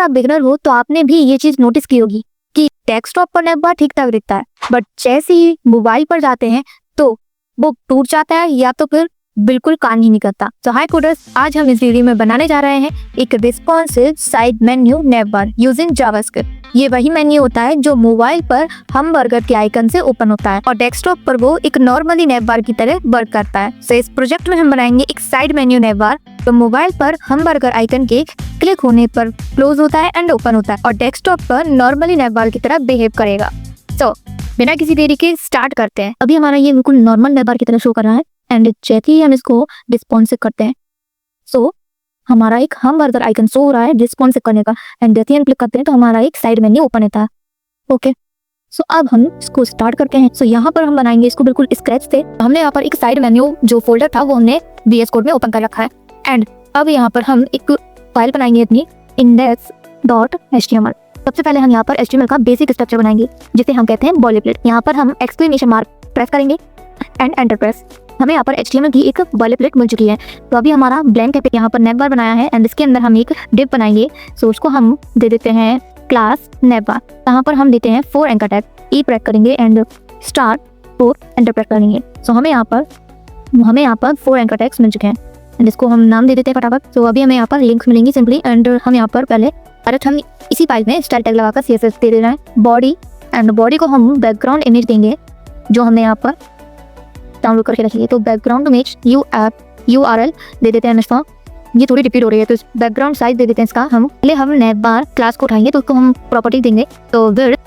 आप बिगनर हो तो आपने भी ये चीज नोटिस की होगी कि डेस्कटॉप पर नैव बार ठीक ठाक दिखता है, बट जैसे ही मोबाइल पर जाते हैं तो वो टूट जाता है या तो फिर बिल्कुल काम ही नहीं करता। तो हाय कोडर्स, आज हम इस वीडियो में बनाने जा रहे हैं एक रिस्पॉन्सिव साइड मेन्यू नैव बार यूजिंग जावास्क्रिप्ट। ये वही मेन्यू होता है जो मोबाइल पर हमबर्गर के आइकन से ओपन होता है और डेस्कटॉप पर वो एक नॉर्मली नैव बार की तरह वर्क करता है। तो इस प्रोजेक्ट में हम बनाएंगे एक साइड मेन्यू नैव बार तो मोबाइल पर हमबर्गर आइकन के क्लिक होने पर क्लोज होता है एंड ओपन होता है और डेस्कटॉप पर नॉर्मली नैव बार की तरह बिहेव करेगा। तो बिना किसी देरी के स्टार्ट करते हैं। अभी हमारा ये बिल्कुल नॉर्मल नैव बार की तरह शो कर रहा है एंड जैसे ही हम इसको रिस्पॉन्सिव करते हैं सो हमारा एक हमबर्गर आइकन शो हो रहा है रिस्पॉन्सिव करने का एंड जैसे ही हम क्लिक करते हैं तो हमारा एक साइड मेन्यू ओपन होता है। ओके, सो अब हम इसको स्टार्ट करते हैं। सो यहाँ पर हम बनाएंगे इसको बिल्कुल स्क्रैच से। हमने यहाँ पर एक साइड मेन्यू जो फोल्डर था वो हमने VS कोड में ओपन कर रखा है एंड अब यहाँ पर हम एक फाइल बनाएंगे अपनी index.html। सबसे पहले हम यहाँ पर HTML का बेसिक स्ट्रक्चर बनाएंगे जिसे हम कहते हैं बॉयलरप्लेट। यहाँ पर हम एक्सक्लेमेशन मार्क प्रेस करेंगे एंड एंटर प्रेस। हमें यहाँ पर HTML की एक बॉयलरप्लेट मिल चुकी है। तो अभी हमारा ब्लैंक है, यहाँ पर नैव बार बनाया है एंड इसके अंदर हम एक डिव बनाएंगे। सो उसको हम दे देते हैं क्लास नैव बार। यहाँ पर हम देते हैं 4 एंकर टैग, ई प्रेस करेंगे एंड स्टार 4 एंटर प्रेस करेंगे। सो हमें यहाँ पर 4 एंकर टैग्स मिल चुके हैं एंड इसको हम नाम दे देते हैं फटाफट। तो अभी हमें यहाँ पर लिंक्स मिलेंगी सिंपली एंड हम यहाँ पर पहले हम इसी फाइल में स्टाइल टैग लगाकर CSS दे रहे हैं बॉडी एंड बॉडी को हम बैकग्राउंड इमेज देंगे जो हमने यहाँ पर डाउनलोड करके रखी है। तो बैकग्राउंड इमेज URL दे देते हैं इसका। ये थोड़ी रिपीट हो रही है तो बैकग्राउंड साइज दे देते हैं इसका। हम पहले हम नैव बार क्लास को उठाएंगे तो उसको हम प्रॉपर्टी देंगे। तो विड्थ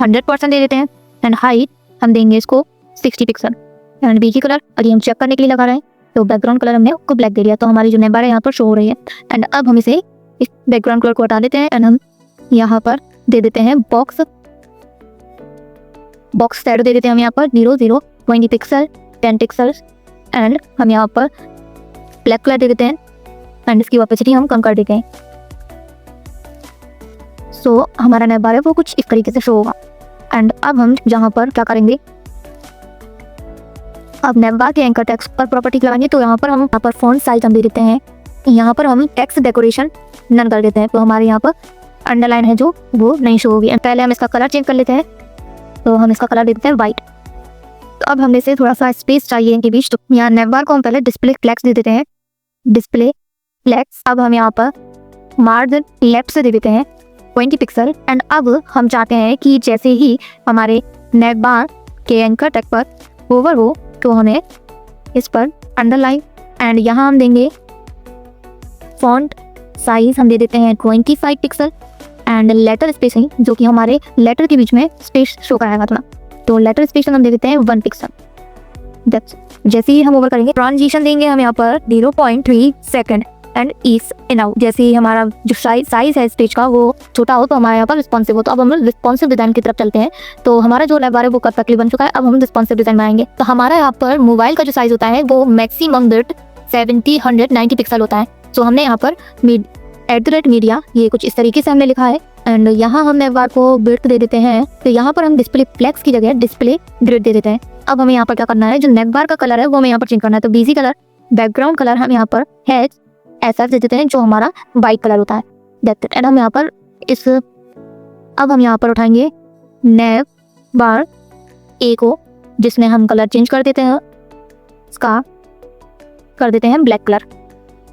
100% दे देते हैं एंड हाइट हम देंगे इसको 60 पिक्सल एंड बीजी कलर अभी हम चेक करने के लिए लगा रहे हैं। तो बैकग्राउंड कलर हमने उसको ब्लैक दे दिया तो हमारी जो नैव बार है यहाँ पर शो हो रही है एंड अब हम इसे इस बैकग्राउंड कलर को हटा देते हैं एंड हम यहाँ पर दे देते हैं बॉक्स शैडो दे देते हैं हम यहाँ पर 00 20 पिक्सल 10 पिक्सल्स एंड हम यहाँ पर ब्लैक कलर दे देते हैं एंड इसकी ऑपेसिटी हम कम कर देते हैं। सो हमारा नैव बार है वो कुछ इस तरीके से शो होगा एंड अब हम जहाँ पर क्या करेंगे, अब नैव बार के एंकर टेक्स्ट पर प्रॉपर्टी लगाएंगे। तो यहाँ पर हम फॉन्ट साइज हम दे देते हैं। यहाँ पर हम टेक्स्ट डेकोरेशन नन कर देते हैं तो हमारे यहाँ पर अंडरलाइन है जो वो नहीं शो होगी। पहले हम इसका कलर चेंज कर लेते हैं तो हम इसका कलर दे देते हैं वाइट। तो अब हमने से थोड़ा सा स्पेस चाहिए इनके बीच तो यहाँ नैव बार को हम पहले डिस्प्ले फ्लेक्स दे देते हैं, डिस्प्ले फ्लेक्स। अब हम यहाँ पर मार्जिन लेफ्ट से दे देते हैं 20 पिक्सल एंड अब हम चाहते हैं कि जैसे ही हमारे नैव बार के एंकर टैग पर ओवर हो तो हमें इस पर अंडरलाइन एंड यहाँ हम देंगे फॉन्ट साइज हम दे देते हैं 25 पिक्सल एंड लेटर स्पेसिंग जो कि हमारे लेटर के बीच में स्पेस शो कराएगा थोड़ा, तो लेटर स्पेसिंग हम दे देते हैं 1 पिक्सल। जैसे ही हम ओवर करेंगे ट्रांजिशन देंगे हम यहाँ पर 0.3 second and is in out. जैसे ही हमारा जो साइज है इस पेज का वो छोटा हो तो हमारे यहाँ पर रिस्पॉन्सिव हो। तो अब हम रिस्पॉन्सिव डिजाइन की तरफ चलते हैं। तो हमारा जो नैव बार है वो परफेक्टली बन चुका है। अब हम रिस्पॉन्सिव डिजाइन बनाएंगे। तो हमारा यहाँ पर मोबाइल का जो साइज होता है वो मैक्सिमम विड्थ 190 पिक्सल होता है। तो हमने यहाँ पर @media ये कुछ इस तरीके से हमने लिखा है एंड यहाँ हम नैव बार को विड्थ दे देते हैं। तो यहाँ पर हम डिस्प्ले फ्लेक्स की जगह डिस्प्ले ग्रिड दे देते हैं। अब हमें यहाँ पर क्या करना है, जो नैव बार का कलर है वो हमें यहाँ पर चेंज करना है। तो बीजी कलर बैकग्राउंड कलर हम यहाँ पर है ऐसा दे देते हैं जो हमारा वाइट कलर होता है। That's it. एंड हम यहाँ पर अब हम यहाँ पर उठाएंगे नैव बार A को जिसमें हम कलर चेंज कर देते हैं, इसका कर देते हैं black colour.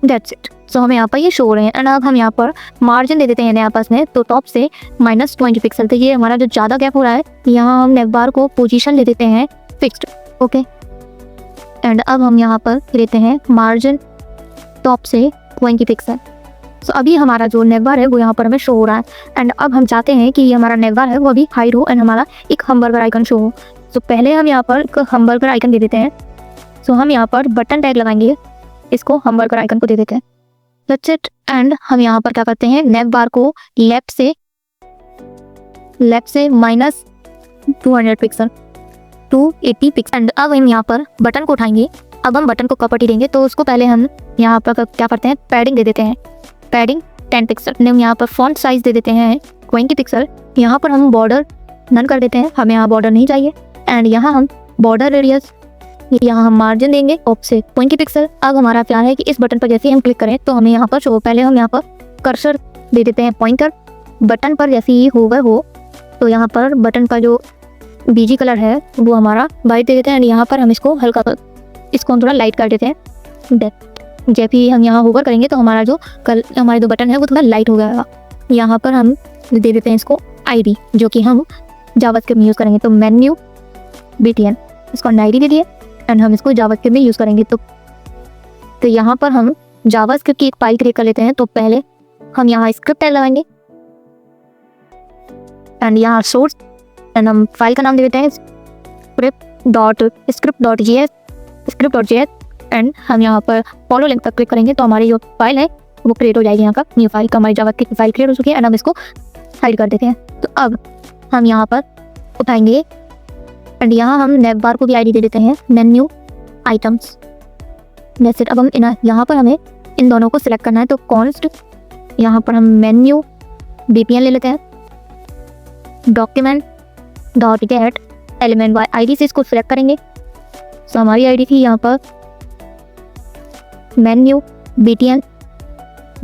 That's it. So हमें यहाँ पर ये शो हो रहे हैं एंड अब हम यहाँ पर मार्जिन दे देते हैं यहाँ पास में। तो टॉप से -20 पिक्सल। तो ये हमारा जो ज़्यादा गैप हो रहा है यहाँ हम नैव बार को पोजीशन दे देते हैं फिक्स्ड। ओके एंड अब हम यहाँ पर देते हैं मार्जिन टॉप से 20 पिक्सल। सो अभी हमारा जो नैव बार है वो यहाँ पर हमें शो हो रहा है एंड अब हम चाहते हैं कि हमारा नैव बार है वो अभी हाइड हो एंड हमारा एक हमबर्गर आइकन शो हो। सो पहले हम यहाँ पर एक हमबर्गर आइकन दे देते हैं। सो हम यहाँ पर बटन टैग लगाएंगे, इसको हमबर्गर आइकन को दे देते हैं। That's it. एंड हम यहाँ पर क्या करते हैं, नैव बार को लेफ्ट से -200 पिक्सल 280 पिक्सल एंड अब हम यहाँ पर बटन को उठाएंगे। अब हम बटन को प्रॉपर्टी देंगे तो उसको पहले हम यहाँ पर क्या करते हैं, पैडिंग दे देते हैं, पैडिंग 10 पिक्सल। हम यहाँ पर फॉन्ट साइज दे देते हैं 20 पिक्सल। यहाँ पर हम बॉर्डर नन कर देते हैं, हमें यहाँ बॉर्डर नहीं चाहिए एंड यहाँ हम बॉर्डर रेडियस यहाँ हम मार्जिन देंगे ऑफसेट 20 पिक्सल। अब हमारा प्लान है कि इस बटन पर जैसे हम क्लिक करें तो हमें यहाँ पर शो, पहले हम यहाँ पर कर्सर दे देते हैं पॉइंटर। बटन पर जैसे ही होगा वो, तो यहाँ पर बटन का जो बीजी कलर है वो हमारा वाइट दे देते हैं। एंड यहाँ पर हम इसको हल्का इसको हम थोड़ा लाइट कर देते हैं। जैसे ही हम यहाँ होवर करेंगे तो हमारा जो हमारे जो बटन है वो थोड़ा लाइट हो जाएगा। यहाँ पर हम दे देते हैं इसको आईडी, जो कि हम जावास्क्रिप्ट में यूज़ करेंगे। तो मेन्यू BTN, इसको आईडी दे दिए एंड हम इसको जावास्क्रिप्ट में यूज़ करेंगे। तो यहाँ पर हम जावास्क्रिप्ट की एक फाइल क्रिएट कर लेते हैं। तो पहले हम यहाँ स्क्रिप्ट टैग लगाएंगे एंड यहाँ सोर्स, एंड हम फाइल का नाम दे देते हैं script.js एंड हम यहाँ पर फॉलो लिंक पर क्लिक करेंगे तो हमारी जो फाइल है वो क्रिएट हो जाएगी। यहाँ का न्यू फाइल का हमारी जावास्क्रिप्ट की फाइल क्रिएट हो चुकी है एंड हम इसको हाइड कर देते हैं। तो अब हम यहाँ पर उठाएंगे एंड यहाँ हम नेव बार को भी आईडी दे देते हैं, मेन्यू आइटम्स। जैसे अब हम यहाँ पर हमें इन दोनों को सिलेक्ट करना है। तो कॉन्स्ट यहाँ पर हम मेन्यू BPN ले लेते हैं, document dot gate element by ID से इसको सिलेक्ट करेंगे। तो हमारी आईडी थी यहाँ पर मेन्यू BTN,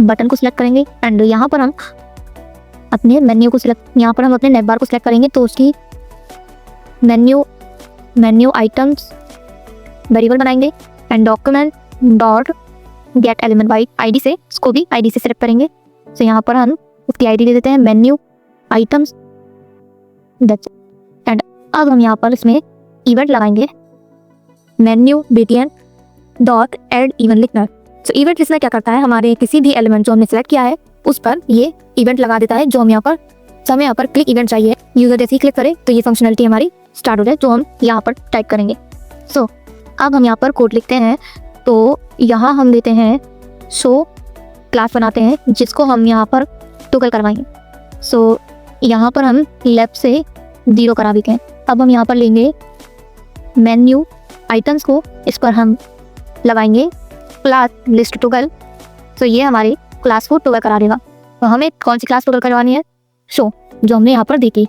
बटन को सिलेक्ट करेंगे एंड यहाँ पर हम अपने मेन्यू को सिलेक्ट, यहाँ पर हम अपने नेव बार को सिलेक्ट करेंगे। तो उसकी मेन्यू आइटम्स वेरिएबल बनाएंगे and document dot gate element by ID से इसको भी आईडी से सिलेक्ट करेंगे। तो यहाँ पर हम उसकी आईडी दे देते हैं मेन्यू आइटम्स। एंड अब हम यहाँ पर इसमें इवेंट लगाएंगे, menu BTN dot add event लिखना। तो इवेंट लिखना क्या करता है, हमारे किसी भी एलिमेंट जो हमने सेलेक्ट किया है उस पर ये इवेंट लगा देता है। जो हम यहाँ पर हमें यहाँ पर क्लिक इवेंट चाहिए, यूजर जैसे ही क्लिक करे तो ये फंक्शनलिटी हमारी स्टार्ट हो जाए, जो हम यहाँ पर टाइप करेंगे। सो अब हम यहाँ पर कोड लिखते हैं। तो यहाँ हम देते हैं शो क्लास बनाते हैं जिसको हम यहाँ पर टॉगल करवाएंगे। सो यहाँ पर हम लेफ्ट से 0 करा देते हैं। अब हम यहाँ पर लेंगे मेन्यू आइटम्स को, इस पर हम लगाएंगे क्लास लिस्ट टॉगल। तो ये हमारी क्लास को टॉगल करा देगा। तो हमें कौन सी क्लास टॉगल करवानी है, शो, जो हमने यहाँ पर देखी।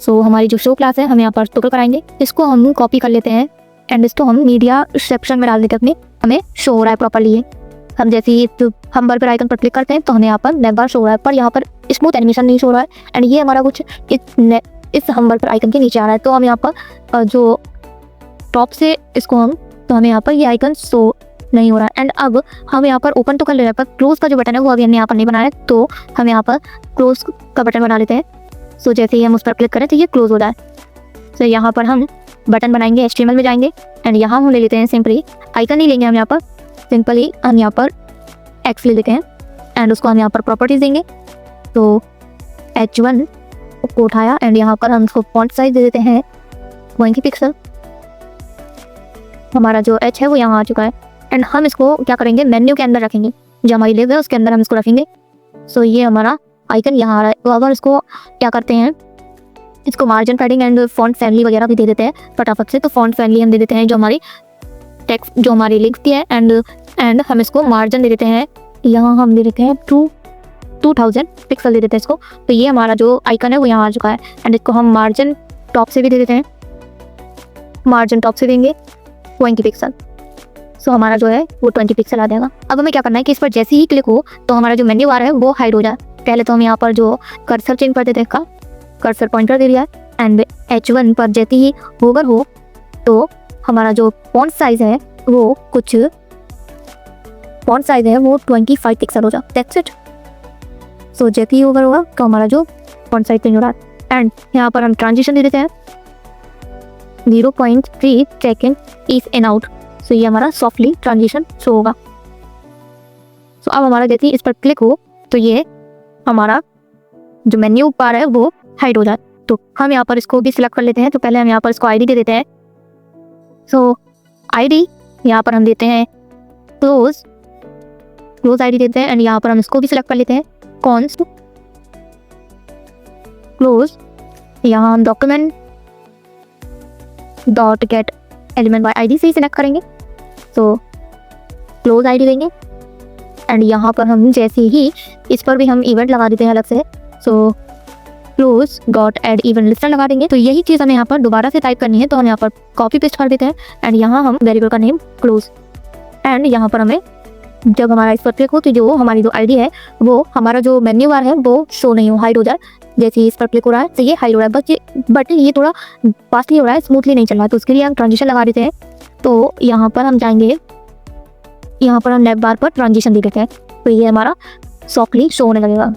सो हमारी जो शो क्लास है हम यहाँ पर टॉगल कराएंगे। इसको हम कॉपी कर लेते हैं एंड इसको हम मीडिया सेक्शन में डाल देते हैं अपने, हमें शो हो रहा है प्रॉपरली ये। हम जैसे ही हम बार पर आइकन पर क्लिक करते हैं तो हमें यहाँ पर नेव बार शो हो रहा है, पर यहाँ पर स्मूथ एनिमेशन नहीं शो हो रहा है एंड ये हमारा कुछ इस हम बार पर आइकन के नीचे आ रहा है। तो हम यहाँ पर जो टॉप से इसको हम, तो हमें यहाँ पर ये आइकन शो नहीं हो रहा है। एंड अब हम यहाँ पर ओपन तो कर ले रहे हैं, पर क्लोज का जो बटन है वो अभी हमने यहाँ पर नहीं बनाया है, तो हम यहाँ पर क्लोज का बटन बना लेते हैं। सो जैसे ही हम उस पर क्लिक करें तो ये क्लोज हो जाए। तो यहाँ पर हम बटन बनाएंगे, HTML में जाएंगे एंड यहाँ हम ले लेते हैं सिंपली आइकन नहीं लेंगे हम यहाँ पर, सिंपली हम यहाँ पर X ले लेते हैं एंड उसको हम यहाँ पर प्रॉपर्टीज देंगे। तो H1 को उठाया एंड यहाँ पर हम उसको फॉन्ट साइज दे देते हैं 20 पिक्सल। हमारा जो H है वो यहाँ आ चुका है एंड हम इसको क्या करेंगे, मेन्यू के अंदर रखेंगे, जो हमारी लिव है उसके अंदर हम इसको रखेंगे। सो ये हमारा आइकन यहाँ आ रहा है। तो अब हम इसको क्या करते हैं, इसको margin padding and font family वगैरह भी दे देते हैं फटाफट से। तो फॉन्ट फैमिली हम दे देते हैं जो हमारी टेक्स्ट, जो हमारी लिंक्स की है एंड हम इसको मार्जिन दे देते हैं, यहाँ हम दे देते हैं 2000 पिक्सल दे देते हैं इसको। तो ये हमारा जो आइकन है वो यहाँ आ चुका है एंड इसको हम मार्जिन टॉप से भी दे देते हैं, मार्जिन टॉप से देंगे 20 पिक्सल। सो हमारा जो है वो 20 पिक्सल आ जाएगा। अब हमें क्या करना है कि इस पर जैसे ही क्लिक हो तो हमारा जो मेन्यू आ रहा है वो हाइड हो जाए। पहले तो हम यहाँ पर जो कर्सर चेंज कर देते हैं, इसका कर्सर पॉइंटर दे दिया है एंड H1 पर जैसे ही होवर हो तो हमारा जो फॉन्ट साइज है वो 25 पिक्सल हो जाए। That's it. सो जैसे ही होवर होगा तो हमारा जो फॉन्ट साइज चेंज हो रहा है एंड यहाँ पर हम ट्रांजिशन दे देते हैं 0.3 सेकेंड इज इन आउट। सो ये हमारा सॉफ्टली ट्रांजिशन शो होगा। सो अब हमारा जैसे ही इस पर क्लिक हो तो ये हमारा जो मेन्यू बार है वो हाइड हो जाए। तो हम यहाँ पर इसको भी सिलेक्ट कर लेते हैं। तो पहले हम यहाँ पर इसको आईडी दे देते हैं। सो आईडी यहाँ पर हम देते हैं क्लोज आईडी देते हैं एंड यहाँ पर हम इसको भी सिलेक्ट कर लेते हैं, कॉन्स्ट क्लोज। यहाँ हम document dot gate element by ID से ही सिलेक्ट करेंगे। तो क्लोज आईडी देंगे एंड यहाँ पर हम जैसे ही इस पर भी हम इवेंट लगा देते हैं अलग से। So close dot add event listener लगा देंगे। तो यही चीज़ हमें यहाँ पर दोबारा से टाइप करनी है, तो हम यहाँ पर कॉपी पेस्ट कर देते हैं एंड यहाँ हम वेरिएबल का नेम क्लोज एंड यहाँ पर हमें जब हमारा इस पर क्लिक हो तो जो हमारी जो आईडी है वो हमारा जो मेन्यू बार है वो शो नहीं हो, हाइड हो जाए। जैसे इस पर क्लिक हो रहा है तो ये हाइड हो रहा है, बट ये थोड़ा फास्टली हो रहा है, स्मूथली नहीं चल रहा है। तो उसके लिए हम ट्रांजिशन लगा देते हैं। तो यहाँ पर हम जाएंगे, यहाँ पर हम नेव बार पर ट्रांजिशन दे देते हैं तो ये हमारा सॉफ्टली शो होने लगेगा।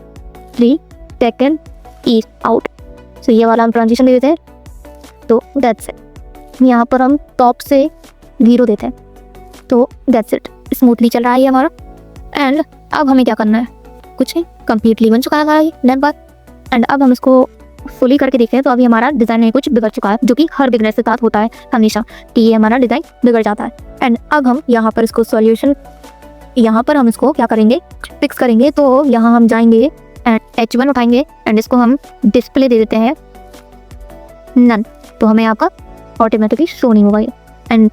3 सेकेंड ईस्ट आउट, तो ये वाला हम ट्रांजिशन दे देते हैं। तो दैट्स इट। यहाँ पर हम टॉप से 0 देते हैं तो दैट्स इट, स्मूथली चल रहा है ये हमारा। एंड अब हमें क्या करना है, कुछ नहीं, कम्प्लीटली बन चुका है हमारा ये नेव बार। एंड अब हम इसको फुली करके देखते हैं तो अभी हमारा डिज़ाइन में कुछ बिगड़ चुका है, जो कि हर बिगनर के साथ होता है हमेशा कि ये हमारा डिज़ाइन बिगड़ जाता है। एंड अब हम यहाँ पर इसको सॉल्यूशन, यहाँ पर हम इसको क्या करेंगे, फिक्स करेंगे। तो यहाँ हम जाएंगे एंड H1 उठाएंगे एंड इसको हम डिस्प्ले दे देते हैं नन, तो हमें यहाँ पर ऑटोमेटिकली शो नहीं होगा ये। एंड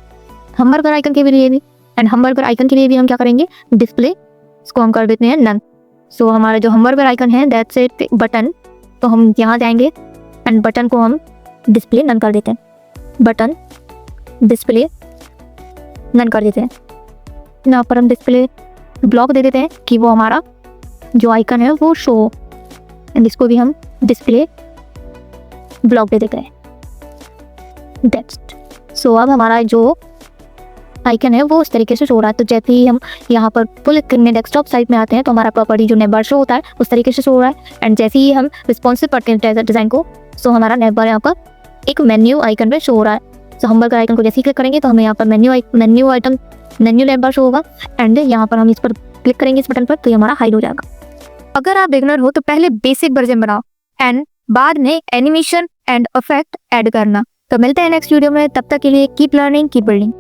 हमबर्गर आइकन के लिए भी, एंड हमबर्गर आइकन के लिए भी हम क्या करेंगे, डिस्प्ले इसको हम कर देते हैं नन। सो हमारा जो हमबर्गर आइकन है दैट्स इट बटन, तो हम यहाँ जाएंगे एंड बटन को हम डिस्प्ले नन कर देते हैं, बटन डिस्प्ले नन कर देते हैं। यहाँ पर हम डिस्प्ले ब्लॉक दे देते हैं कि वो हमारा जो आइकन है वो शो हो, एंड इसको भी हम डिस्प्ले ब्लॉक दे देते हैं। That's it. सो अब हमारा जो आइकन है वो उस तरीके से शो हो रहा है। तो जैसे ही हम यहाँ पर फुल करने डेस्कटॉप साइट में आते हैं तो हमारा प्रॉपर्टी जो नेव बार शो होता है उस तरीके से शो हो रहा है। एंड जैसे ही हम रिस्पॉन्सिव करते हैं डिज़ाइन को, सो हमारा नेव बार यहाँ पर एक मेन्यू आइकन पे शो हो रहा है। सो हमबर्गर आइकन को जैसे ही क्लिक करेंगे तो हमें यहाँ पर मेन्यू नेव बार शो होगा। एंड यहाँ पर हम इस पर क्लिक करेंगे इस बटन पर तो ये हमारा हाइड हो जाएगा। अगर आप बिगनर हो तो पहले बेसिक वर्जन बनाओ एंड बाद में एनिमेशन एंड इफेक्ट ऐड करना। तो मिलते हैं नेक्स्ट वीडियो में, तब तक के लिए कीप लर्निंग कीप बिल्डिंग।